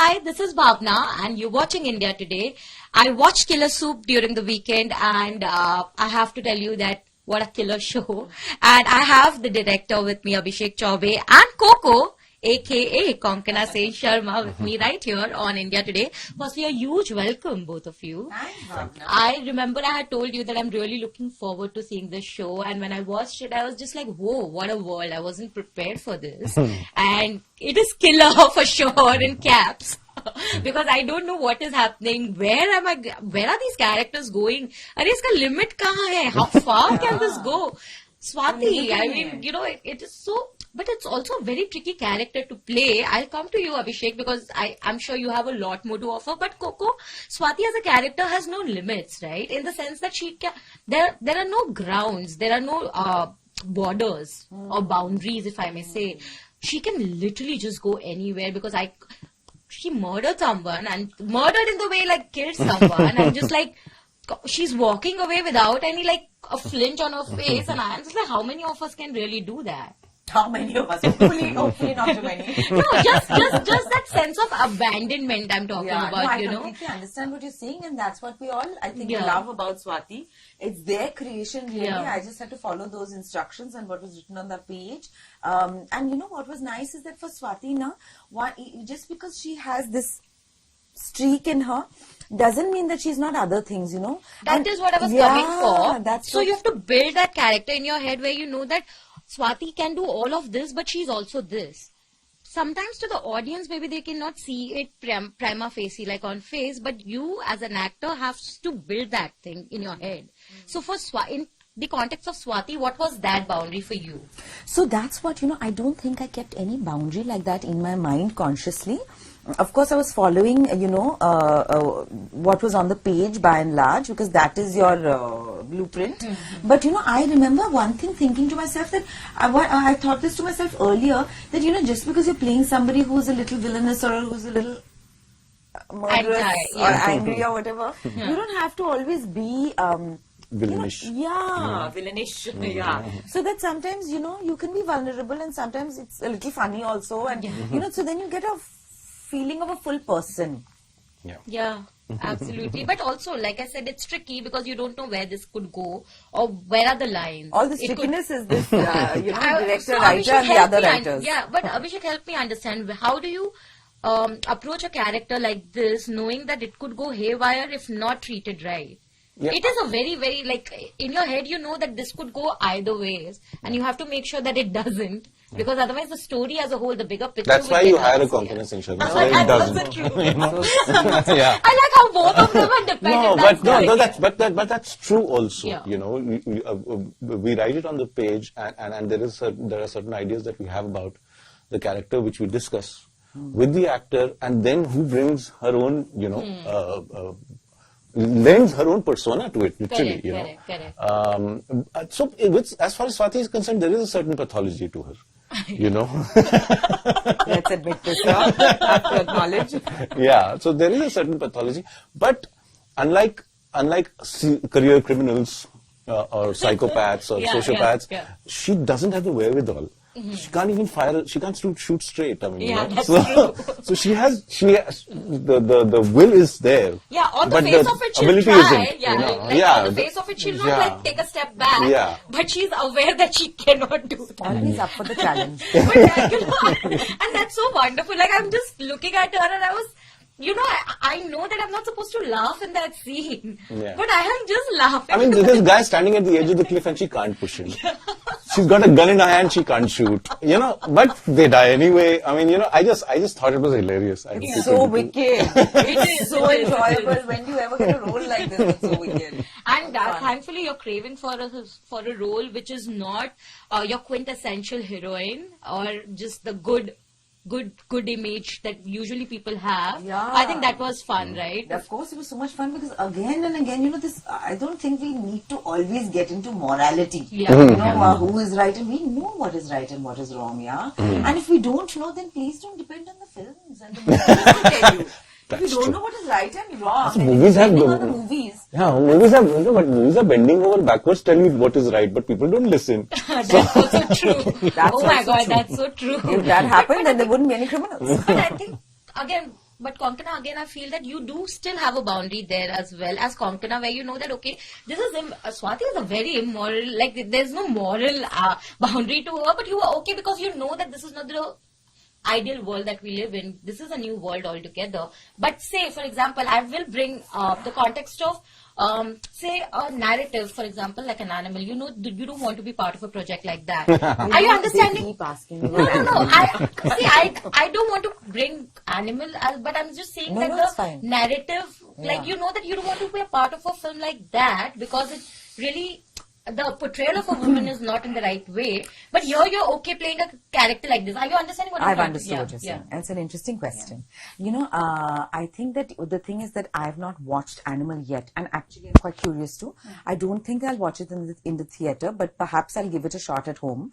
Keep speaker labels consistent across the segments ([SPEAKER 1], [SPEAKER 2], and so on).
[SPEAKER 1] hi, this is Bhavna and you're watching India Today. I watched Killer Soup during the weekend and I have to tell you that what a killer show. And I have the director with me, Abhishek, Chaubey and Coco, aka Konkana Sen, Sharma with me right here on India Today. Firstly, a huge welcome, both of you.
[SPEAKER 2] Thanks.
[SPEAKER 1] I remember I had told you that I'm really looking forward to seeing this show, and when I watched it, I was just like, whoa, what a world. I wasn't prepared for this. And it is killer for sure in caps. Because I don't know what is happening. Where are these characters going? Are iska limit kahan hai? How far can this go? Swati, I mean, it is so, but it's also a very tricky character to play. I'll come to you, Abhishek, because I'm sure you have a lot more to offer. But Coco, Swati as a character has no limits, right? In the sense that there are no grounds, there are no borders or boundaries, if I may say. She can literally just go anywhere because she murdered someone and murdered in the way like killed someone and just like she's walking away without any like a flinch on her face, and I'm just like, how many of us can really do that?
[SPEAKER 2] How many of us? Hopefully not too many.
[SPEAKER 1] No, just that sense of abandonment I'm talking about,
[SPEAKER 2] I completely understand what you're saying, and that's what we all, I think, love about Swati. It's their creation, really. I just had to follow those instructions and what was written on the page. And you know what was nice is that for Swati, just because she has this streak in her doesn't mean that she's not other things,
[SPEAKER 1] That is what I was coming for.
[SPEAKER 2] So
[SPEAKER 1] you have to build that character in your head where you know that Swati can do all of this, but she's also this. Sometimes to the audience, maybe they cannot see it prima facie, like on face, but you as an actor have to build that thing in your head. So for in the context of Swati, what was that boundary for you?
[SPEAKER 2] So that's what, I don't think I kept any boundary like that in my mind consciously. Of course, I was following, what was on the page by and large, because that is your blueprint. But, I remember one thing, thinking to myself that I thought this to myself earlier, that, just because you're playing somebody who's a little villainous or who's a little murderous or angry or whatever, you don't have to always be...
[SPEAKER 3] villainish.
[SPEAKER 2] Villainish. So that sometimes, you can be vulnerable and sometimes it's a little funny also. And, so then you get a feeling of a full person.
[SPEAKER 1] Yeah, absolutely. But also, like I said, it's tricky because you don't know where this could go or where are the lines.
[SPEAKER 2] All the trickiness is this, director, writer and the other writers.
[SPEAKER 1] But Abhishek, help me understand. How do you approach a character like this knowing that it could go haywire if not treated right? It is a very, very, in your head, you know that this could go either ways. And you have to make sure that it doesn't. Because otherwise the story as a whole, the bigger picture...
[SPEAKER 3] That's why you hire a Konkana Sen, so it doesn't.
[SPEAKER 1] Also true. I like how both of them are dependent.
[SPEAKER 3] But that's true also. We write it on the page and there are certain ideas that we have about the character which we discuss with the actor, and then who brings her own, lends her own persona to it, literally,
[SPEAKER 1] Correct.
[SPEAKER 3] So, as far as Swati is concerned, there is a certain pathology to her,
[SPEAKER 2] Let's admit this, have to acknowledge.
[SPEAKER 3] So there is a certain pathology, but unlike career criminals or psychopaths or sociopaths, she doesn't have the wherewithal. She can't even fire. She can't shoot straight. I mean,
[SPEAKER 1] that's true.
[SPEAKER 3] So she has the will is there.
[SPEAKER 1] Yeah, on the
[SPEAKER 3] but
[SPEAKER 1] face
[SPEAKER 3] the
[SPEAKER 1] of it, she'll
[SPEAKER 3] ability
[SPEAKER 1] try.
[SPEAKER 3] Isn't,
[SPEAKER 1] on the face of it, she'll not take a step back. But she's aware that she cannot do that.
[SPEAKER 2] Always up for the challenge.
[SPEAKER 1] But, and that's so wonderful. Like, I'm just looking at her and I was, I know that I'm not supposed to laugh in that scene. But I am just laughing.
[SPEAKER 3] I mean, this guy standing at the edge of the cliff and she can't push him. She's got a gun in her hand, she can't shoot. But they die anyway. I mean, I just thought it was hilarious.
[SPEAKER 2] It's so wicked. It is so enjoyable. When do you ever get a role like this? It's so wicked.
[SPEAKER 1] And thankfully, you're craving for a role which is not your quintessential heroine or just the good image that usually people have. I think that was fun, right?
[SPEAKER 2] Of course, it was so much fun because again and again, this. I don't think we need to always get into morality. Who is right, and we know what is right and what is wrong. And if we don't know, then please don't depend on the films and the movies to tell you. We don't know what is right and wrong.
[SPEAKER 3] Movies have
[SPEAKER 2] movies.
[SPEAKER 3] Yeah, movies are bending over backwards telling you what is right, but people don't listen.
[SPEAKER 1] That's also true. Oh my God, that's so true.
[SPEAKER 2] If that happened, then there wouldn't be any criminals.
[SPEAKER 1] But I think, again, But Konkana, again, I feel that you do still have a boundary there as well as Konkana, where you know that, okay, this is, Swati is a very immoral, like, there's no moral boundary to her, but you are okay because you know that this is not the ideal world that we live in. This is a new world altogether. But say, for example, I will bring the context of say a narrative, for example, like an animal. You know, you don't want to be part of a project like that. Are you understanding?
[SPEAKER 2] Keep asking me.
[SPEAKER 1] No. I don't want to bring animal, but I'm just saying that the narrative, like, you know that you don't want to be a part of a film like that because it really, the portrayal of a woman is not in the right way. But you're okay playing a character like this. Are you understanding what
[SPEAKER 2] I've understood what you're saying. And it's an interesting question.
[SPEAKER 1] Yeah.
[SPEAKER 2] You know, I think that the thing is that I have not watched Animal yet, and actually I'm quite curious too. I don't think I'll watch it in the theatre, but perhaps I'll give it a shot at home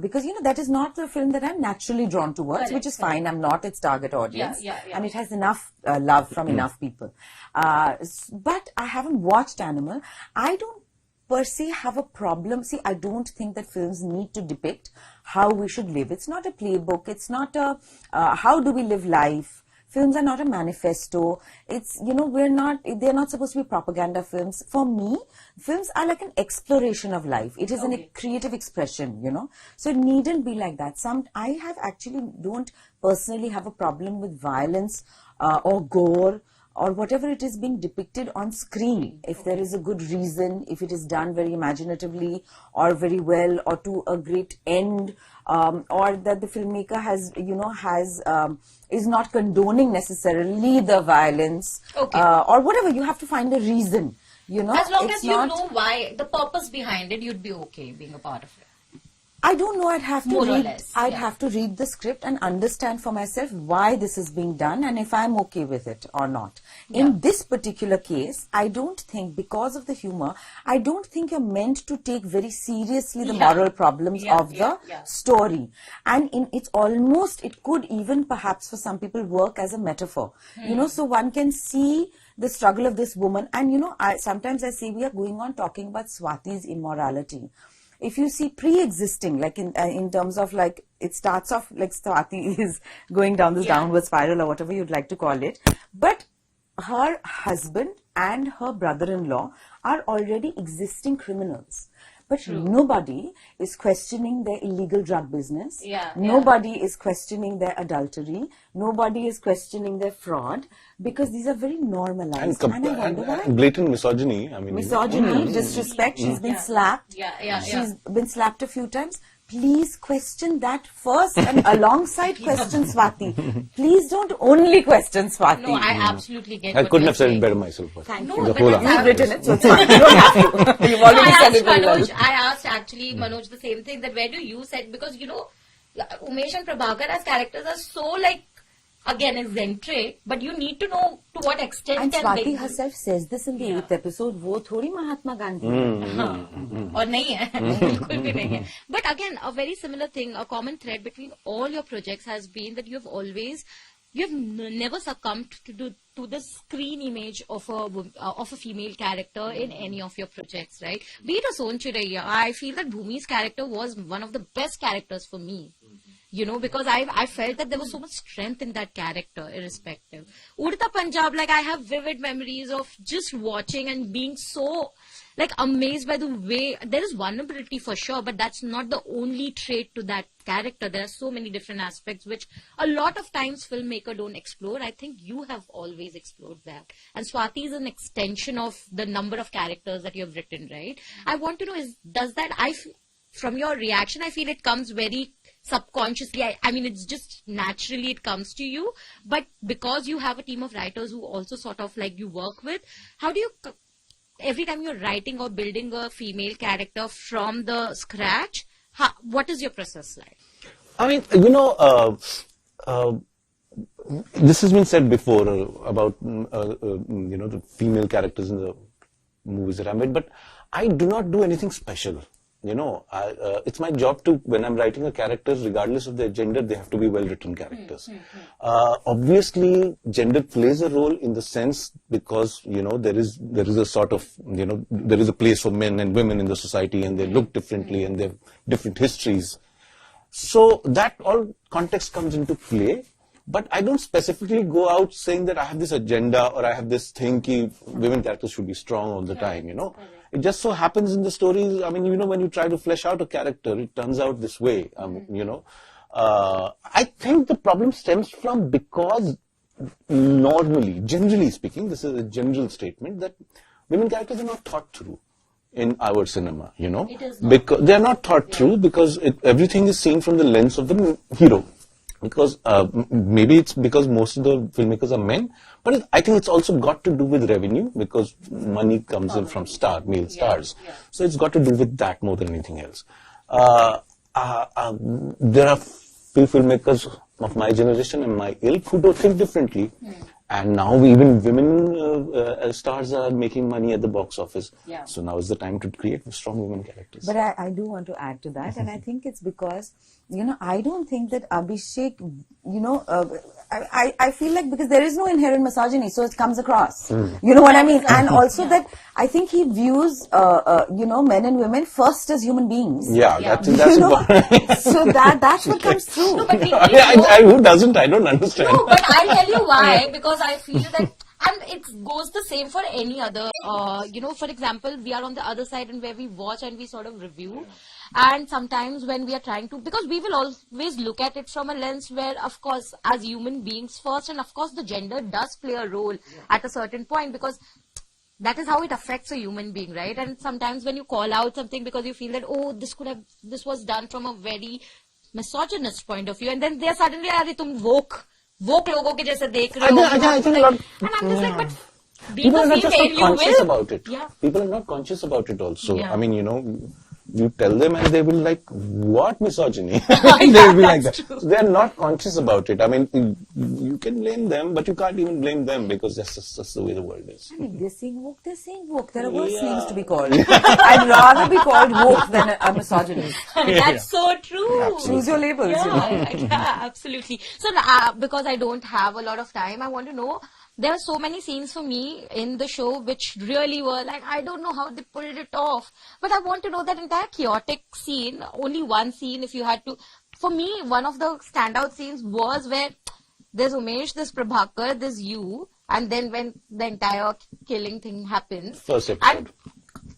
[SPEAKER 2] because, you know, that is not the film that I'm naturally drawn towards, which is fine. I'm not its target audience, and it has enough love from enough people. But I haven't watched Animal. I don't per se have a problem. See, I don't think that films need to depict how we should live. It's not a playbook. It's not a how do we live life. Films are not a manifesto. It's, you know, they're not supposed to be propaganda films. For me, films are like an exploration of life. It is a creative expression, you know. So it needn't be like that. I don't personally have a problem with violence or gore, or whatever it is being depicted on screen, if there is a good reason, if it is done very imaginatively or very well or to a great end, or that the filmmaker is not condoning necessarily the violence, or whatever. You have to find a reason, you know.
[SPEAKER 1] As long as you know why, the purpose behind it, you'd be okay being a part of it.
[SPEAKER 2] I don't know. I'd have to read the script and understand for myself why this is being done and if I'm okay with it or not. In this particular case, I don't think, because of the humor, I don't think you're meant to take very seriously the moral problems of the story. And it could even perhaps for some people work as a metaphor. You know, so one can see the struggle of this woman. And, you know, sometimes I say we are going on talking about Swati's immorality. If you see pre-existing, like in terms of, like, it starts off like Swati is going down this downward spiral or whatever you'd like to call it, but her husband and her brother-in-law are already existing criminals. But nobody is questioning their illegal drug business. Nobody is questioning their adultery. Nobody is questioning their fraud, because these are very normalized. And I wonder why.
[SPEAKER 3] Blatant misogyny. I mean,
[SPEAKER 2] misogyny, disrespect. She's been slapped. She's been slapped a few times. Please question that first and alongside question Swati. Please don't only question Swati.
[SPEAKER 1] No, I absolutely get
[SPEAKER 3] I couldn't have said it better myself.
[SPEAKER 2] Thank you. You've written it, so it's fine. You don't have to. You've already said it very well.
[SPEAKER 1] I asked actually Manoj the same thing, that where do you set, because, you know, Umesh and Prabhakar as characters are so, like, again, eccentric, but you need to know to what extent.
[SPEAKER 2] And Swati herself says this in the 8th episode, wo thodi Mahatma Gandhi.
[SPEAKER 1] Or nahi hai. Bilkul bhi nahi hai. But again, a very similar thing, a common thread between all your projects has been that you have never succumbed to the screen image of a female character in any of your projects, right? Be it a Son Chiraiya, I feel that Bhumi's character was one of the best characters for me. You know, because I felt that there was so much strength in that character, irrespective. Udta Punjab, like, I have vivid memories of just watching and being so, like, amazed by the way, there is vulnerability for sure, but that's not the only trait to that character. There are so many different aspects which a lot of times filmmakers don't explore. I think you have always explored that. And Swati is an extension of the number of characters that you have written, right? I want to know, from your reaction, I feel it comes very subconsciously. I mean, it's just naturally it comes to you. But because you have a team of writers who also sort of, like, you work with, how do you, every time you're writing or building a female character from the scratch, what is your process like?
[SPEAKER 3] I mean, you know, this has been said before about, you know, the female characters in the movies that I made, but I do not do anything special. You know, it's my job to, when I'm writing a character, regardless of their gender, they have to be well-written characters. Obviously, gender plays a role in the sense because, you know, there is a sort of, you know, there is a place for men and women in the society, and they look differently and they have different histories. So that all context comes into play. But I don't specifically go out saying that I have this agenda or I have this thing that women characters should be strong all the time, It just so happens in the stories, I mean, when you try to flesh out a character, it turns out this way, I think the problem stems from because normally, generally speaking, this is a general statement, that women characters are not thought through in our cinema,
[SPEAKER 1] It is not.
[SPEAKER 3] Because they are not thought through because everything is seen from the lens of the hero. Because maybe it's because most of the filmmakers are men, but I think it's also got to do with revenue because money comes in from male stars. So it's got to do with that more than anything else. There are few filmmakers of my generation and my ilk who don't think differently. And now even women stars are making money at the box office.
[SPEAKER 1] Yeah.
[SPEAKER 3] So now is the time to create strong women characters.
[SPEAKER 2] But I do want to add to that, and I think it's because, I don't think that Abhishek, I feel like because there is no inherent misogyny, so it comes across. You know what I mean? And also that I think he views, men and women first as human beings.
[SPEAKER 3] Yeah, that's important.
[SPEAKER 2] So that's what comes through.
[SPEAKER 1] No, but
[SPEAKER 3] Who doesn't? I don't understand.
[SPEAKER 1] No, but I'll tell you why. Because I feel that, and it goes the same for any other, for example, we are on the other side and where we watch and we sort of review. And sometimes when we are trying to, because we will always look at it from a lens where, of course, as human beings first, and of course the gender does play a role at a certain point, because that is how it affects a human being, right? And sometimes when you call out something because you feel that, oh, this was done from a very misogynist point of view, and then they are suddenly, "Arey, tum woke लोगों के जैसे देख रहे हो."
[SPEAKER 3] I think a lot,
[SPEAKER 1] and I'm just like, but
[SPEAKER 3] people are not just not conscious
[SPEAKER 1] will.
[SPEAKER 3] about it.
[SPEAKER 1] Yeah.
[SPEAKER 3] People are not conscious about it also.
[SPEAKER 1] Yeah.
[SPEAKER 3] I mean, you tell them and they will like, what misogyny? They will be like that. So they are not conscious about it. I mean, you can blame them, but you can't even blame them because that's just the way the world is.
[SPEAKER 2] I mean, they're saying woke, There are worse names to be called. I'd rather be called woke than a misogynist.
[SPEAKER 1] That's so true.
[SPEAKER 3] Absolutely.
[SPEAKER 2] Choose your labels.
[SPEAKER 1] Yeah, absolutely. So, because I don't have a lot of time, I want to know, there are so many scenes for me in the show which really were like, I don't know how they pulled it off. But I want to know that entire chaotic scene, only one scene if you had to. For me, one of the standout scenes was where there's Umesh, there's Prabhakar, there's you, and then when the entire killing thing happens.
[SPEAKER 3] First episode.
[SPEAKER 1] And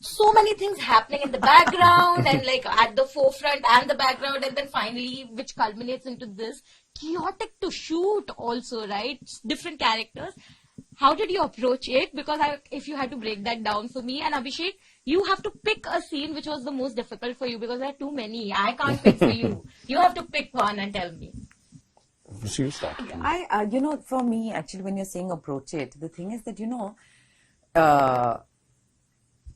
[SPEAKER 1] so many things happening in the background and like at the forefront and the background, and then finally which culminates into this chaotic to shoot also, right? Different characters. How did you approach it? Because if you had to break that down for me, and Abhishek, you have to pick a scene which was the most difficult for you because there are too many. I can't pick for you. You have to pick one and tell me.
[SPEAKER 3] So you start.
[SPEAKER 2] For me, actually, when you're saying approach it, the thing is that,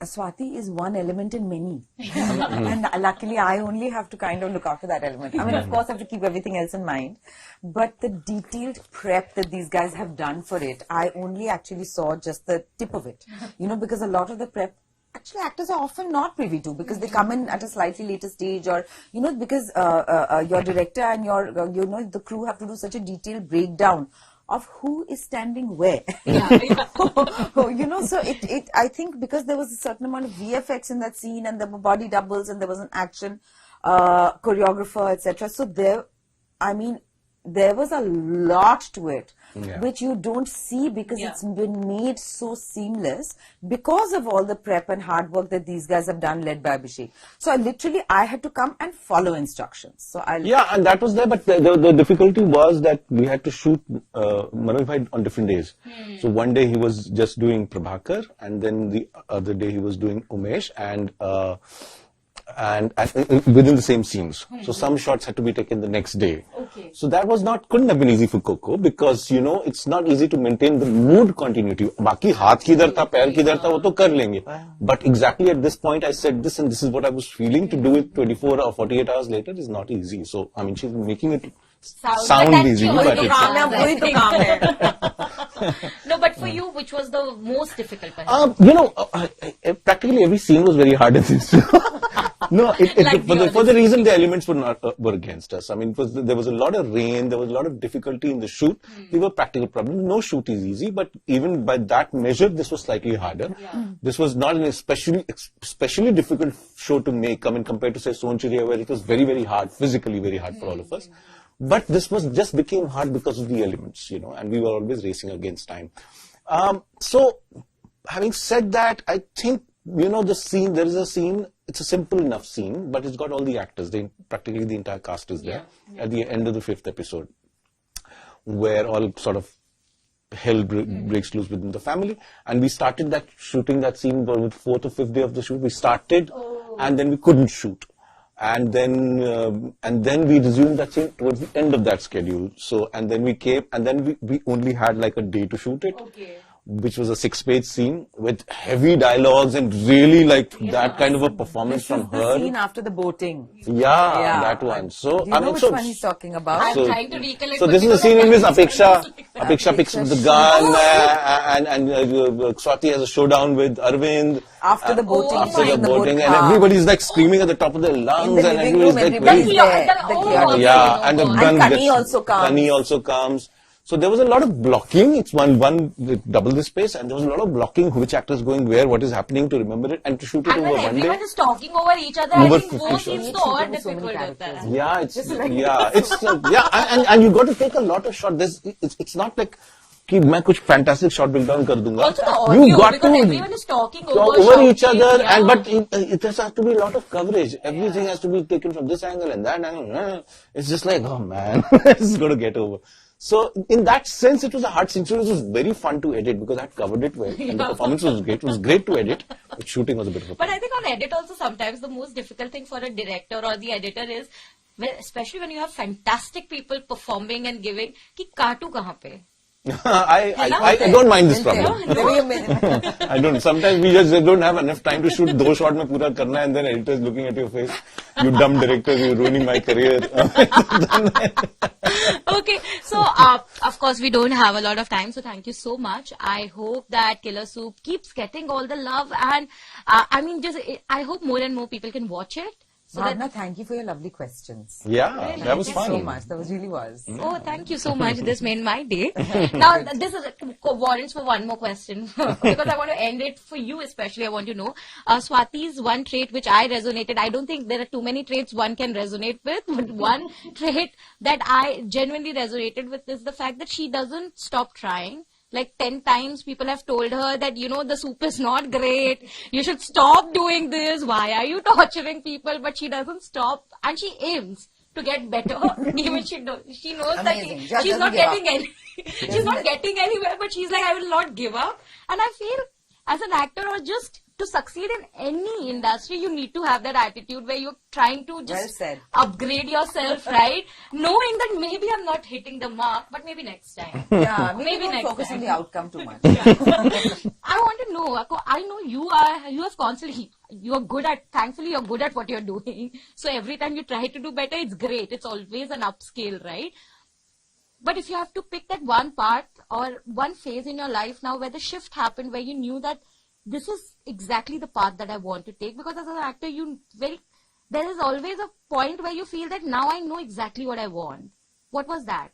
[SPEAKER 2] Swati is one element in many. And luckily, I only have to kind of look after that element. I mean, of course, I have to keep everything else in mind. But the detailed prep that these guys have done for it, I only actually saw just the tip of it. Because a lot of the prep, actually, actors are often not privy to because they come in at a slightly later stage, or, because your director and the crew have to do such a detailed breakdown of who is standing where. So I think because there was a certain amount of VFX in that scene and there were body doubles and there was an action choreographer, etc. So there was a lot to it, which you don't see because it's been made so seamless because of all the prep and hard work that these guys have done, led by Abhishek. So I had to come and follow instructions. So
[SPEAKER 3] and that was there, but the difficulty was that we had to shoot Manoj on different days. So one day he was just doing Prabhakar, and then the other day he was doing Umesh, and within the same scenes. So some shots had to be taken the next day.
[SPEAKER 1] Okay.
[SPEAKER 3] So that couldn't have been easy for Coco because, it's not easy to maintain the mood continuity. Baki haath kidhar tha, pair kidhar tha, wo to kar lenge. But exactly at this point I said this and this is what I was feeling. To do it 24 or 48 hours later is not easy. So, I mean, she's making it sound easy. But
[SPEAKER 1] No, but for you, which was the most difficult part?
[SPEAKER 3] Practically every scene was very hard in this. No, for the reason the elements were against us. I mean, there was a lot of rain, there was a lot of difficulty in the shoot. They were practical problems. No shoot is easy, but even by that measure, this was slightly harder. This was not an especially difficult show to make. I mean, compared to say Sonchiriya, where it was very, very hard, physically very hard for all of us. But this was just became hard because of the elements, and we were always racing against time. So, having said that, I think, the scene, there is a scene, it's a simple enough scene, but it's got all the actors, practically the entire cast is there at the end of the 5th episode, where all sort of hell breaks loose within the family. And we started shooting that scene with 4th or 5th day of the shoot. We started and then we couldn't shoot. And then we resumed that scene towards the end of that schedule. So, and then we came, and then we only had like a day to shoot it, which was a 6-page scene with heavy dialogues and really that kind of a performance from her.
[SPEAKER 2] The scene after the boating.
[SPEAKER 3] Yeah, that one. So,
[SPEAKER 2] do you know which one he's talking about?
[SPEAKER 1] I'm trying to recollect.
[SPEAKER 3] So this is the scene in which Apeksha picks up the gun and Swati has a showdown with Arvind.
[SPEAKER 2] After the boating.
[SPEAKER 3] After the boating, and everybody's like screaming at the top of their lungs, and everybody's
[SPEAKER 2] there.
[SPEAKER 3] And the gun
[SPEAKER 2] Kani
[SPEAKER 3] also comes. So there was a lot of blocking. It's one double the space, and there was a lot of blocking. Which actor is going where, what is happening, to remember it, and to shoot it over one day.
[SPEAKER 1] Everyone is talking over each other. I think वो scenes तो और difficult होता है.
[SPEAKER 3] And you got to take a lot of shots. It's not like कि मैं कुछ fantastic shot breakdown कर दूंगा.
[SPEAKER 1] Also the audio, because everyone is talking
[SPEAKER 3] over each other, but it has to be a lot of coverage. Everything has to be taken from this angle and that angle. It's just like, oh man, it's going to get over. So, in that sense, it was a hard scene. So, it was very fun to edit because I had covered it well. And the performance was great. It was great to edit, but shooting was a bit of a
[SPEAKER 1] But I think on edit also, sometimes the most difficult thing for a director or the editor is, especially when you have fantastic people performing and giving, कि काटू कहाँ पे?
[SPEAKER 3] I don't mind this problem. I don't. Sometimes we just don't have enough time to shoot 2 shots में पूरा करना है, and then editor is looking at your face. You dumb director, you're ruining my career.
[SPEAKER 1] Okay, so of course we don't have a lot of time, so thank you so much. I hope that Killer Soup keeps getting all the love, and I hope more and more people can watch it. So
[SPEAKER 2] Bhavna, thank you for your lovely questions.
[SPEAKER 3] Yeah,
[SPEAKER 1] really
[SPEAKER 3] that was
[SPEAKER 2] Thank
[SPEAKER 3] fun.
[SPEAKER 2] you so much. That really was.
[SPEAKER 1] Oh, thank you so much. This made my day. Now, this is warrants for one more question because I want to end it for you especially. I want to know Swati's one trait which I resonated. I don't think there are too many traits one can resonate with, but one trait that I genuinely resonated with is the fact that she doesn't stop trying. Like 10 times people have told her that, the soup is not great. You should stop doing this. Why are you torturing people? But she doesn't stop, and she aims to get better. Even she knows
[SPEAKER 2] Amazing.
[SPEAKER 1] that she's not getting she's not getting anywhere, but she's like, I will not give up. And I feel as an actor or just to succeed in any industry, you need to have that attitude where you're trying to just upgrade yourself, right? Knowing that maybe I'm not hitting the mark, but maybe next time.
[SPEAKER 2] Yeah,
[SPEAKER 1] maybe next
[SPEAKER 2] focus
[SPEAKER 1] time.
[SPEAKER 2] on the outcome too much.
[SPEAKER 1] I want to know, I know you have constantly, thankfully you're good at what you're doing. So every time you try to do better, it's great. It's always an upscale, right? But if you have to pick that one part or one phase in your life now where the shift happened, where you knew that this is exactly the path that I want to take, because as an actor, there is always a point where you feel that now I know exactly what I want. What was that?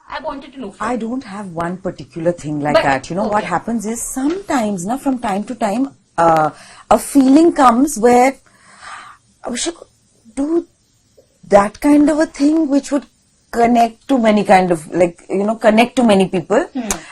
[SPEAKER 1] I wanted to know.
[SPEAKER 2] I don't have one particular thing like that. What happens is sometimes, from time to time, a feeling comes where I should do that kind of a thing which would connect to many connect to many people.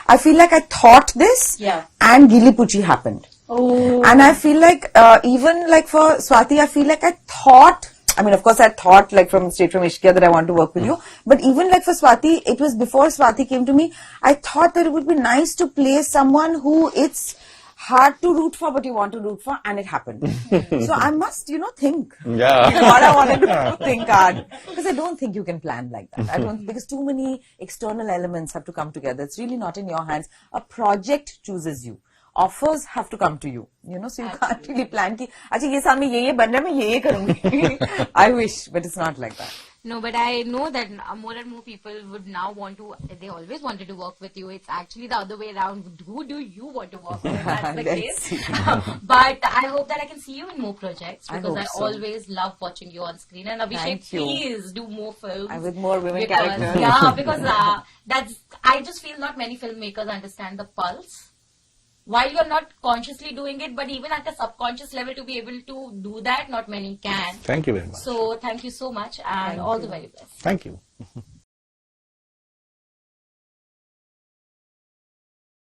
[SPEAKER 2] I feel like I thought this and Gili Puchi happened.
[SPEAKER 1] Oh.
[SPEAKER 2] And I feel like even like for Swati, I feel like I thought, of course I thought straight from Ishqiya that I want to work with you. But even like for Swati, it was before Swati came to me, I thought that it would be nice to play someone who it's hard to root for, but you want to root for, and it happened. So I must, think.
[SPEAKER 3] Yeah.
[SPEAKER 2] What I wanted to think hard. Because I don't think you can plan like that. Because too many external elements have to come together. It's really not in your hands. A project chooses you. Offers have to come to you. So you can't really plan ki, acha ye saal mein ye ban raha hai, main ye karungi. I wish, but it's not like that.
[SPEAKER 1] No, but I know that more and more people would now they always wanted to work with you. It's actually the other way around. Who do you want to work with? That's the case. But I hope that I can see you in more projects, because I always love watching you on screen. And Abhishek, please do more films.
[SPEAKER 2] With more women characters.
[SPEAKER 1] Yeah, because I just feel not many filmmakers understand the pulse. While you're not consciously doing it, but even at a subconscious level to be able to do that, not many can.
[SPEAKER 3] Thank you very much.
[SPEAKER 1] So thank you so much, and all the very best.
[SPEAKER 3] Thank you.